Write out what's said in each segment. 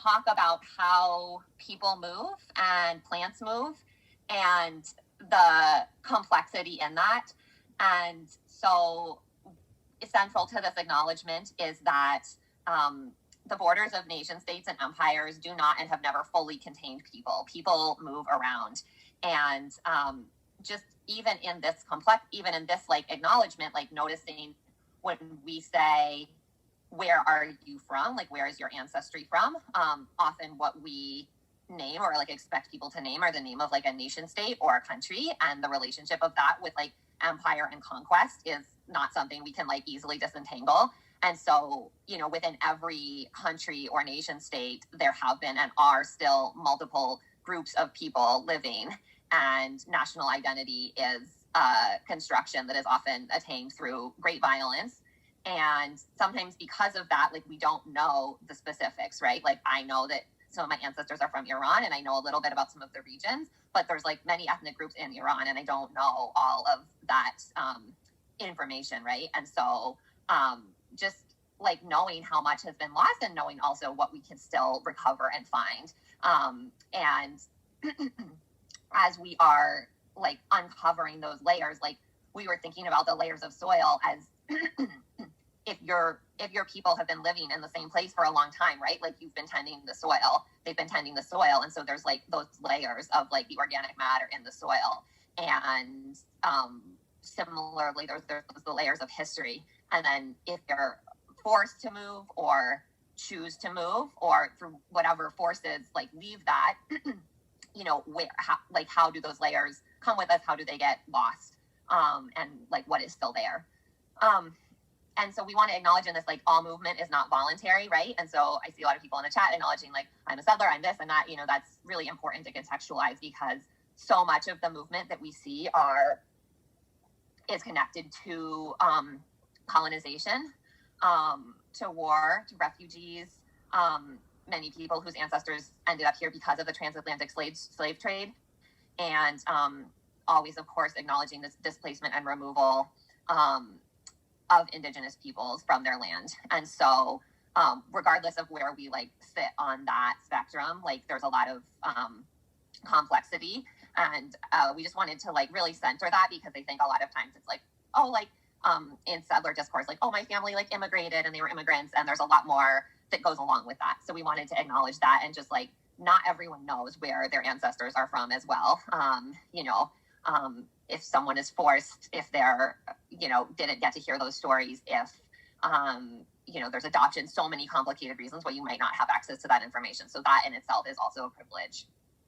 talk about how people move and plants move and the complexity in that. And so central to this acknowledgement is that the borders of nation states and empires do not and have never fully contained people. People move around. And just even in this like acknowledgement, like noticing when we say, where are you from? Like, where is your ancestry from? Often what we name or like expect people to name are the name of like a nation state or a country, and the relationship of that with like empire and conquest is not something we can like easily disentangle. And so, you know, within every country or nation state, there have been and are still multiple groups of people living, and national identity is a construction that is often attained through great violence. And sometimes because of that, like, we don't know the specifics, right? Like, I know that some of my ancestors are from Iran, and I know a little bit about some of the regions, but there's like many ethnic groups in Iran, and I don't know all of that information, right? And so just like knowing how much has been lost, and knowing also what we can still recover and find. And as we are like uncovering those layers, like we were thinking about the layers of soil as if your people have been living in the same place for a long time, right? Like, you've been tending the soil, they've been tending the soil. And so there's like those layers of like the organic matter in the soil. And similarly, there's the layers of history. And then if you're forced to move or choose to move, or through whatever forces like leave that, you know, how do those layers come with us? How do they get lost? And like, what is still there? And so we want to acknowledge in this, like, all movement is not voluntary, right? And so I see a lot of people in the chat acknowledging, like, I'm a settler, I'm this and that. You know, that's really important to contextualize, because so much of the movement that we see is connected to colonization, to war, to refugees, many people whose ancestors ended up here because of the transatlantic slave trade, and always, of course, acknowledging this displacement and removal of indigenous peoples from their land. And so regardless of where we like sit on that spectrum, like, there's a lot of complexity, and we just wanted to like really center that, because I think a lot of times it's like, oh, like in settler discourse, like, oh, my family like immigrated and they were immigrants, and there's a lot more that goes along with that. So we wanted to acknowledge that, and just like, not everyone knows where their ancestors are from as well. You know, if someone is forced, if they're, you know, didn't get to hear those stories, if, you know, there's adoption, so many complicated reasons why you might not have access to that information. So that in itself is also a privilege.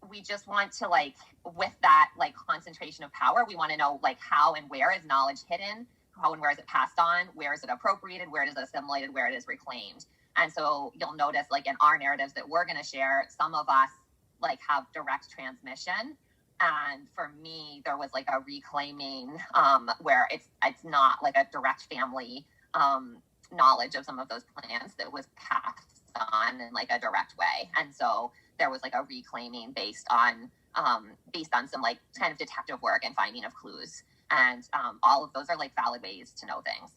We just want to, like, with that, like, concentration of power, we want to know, like, how and where is knowledge hidden? How and where is it passed on? Where is it appropriated? Where it is assimilated? Where it is reclaimed? And so you'll notice, like, in our narratives that we're going to share, some of us, like, have direct transmission. And for me, there was like a reclaiming where it's not like a direct family knowledge of some of those plants that was passed on in like a direct way. And so there was like a reclaiming based on some like kind of detective work and finding of clues. And all of those are like valid ways to know things.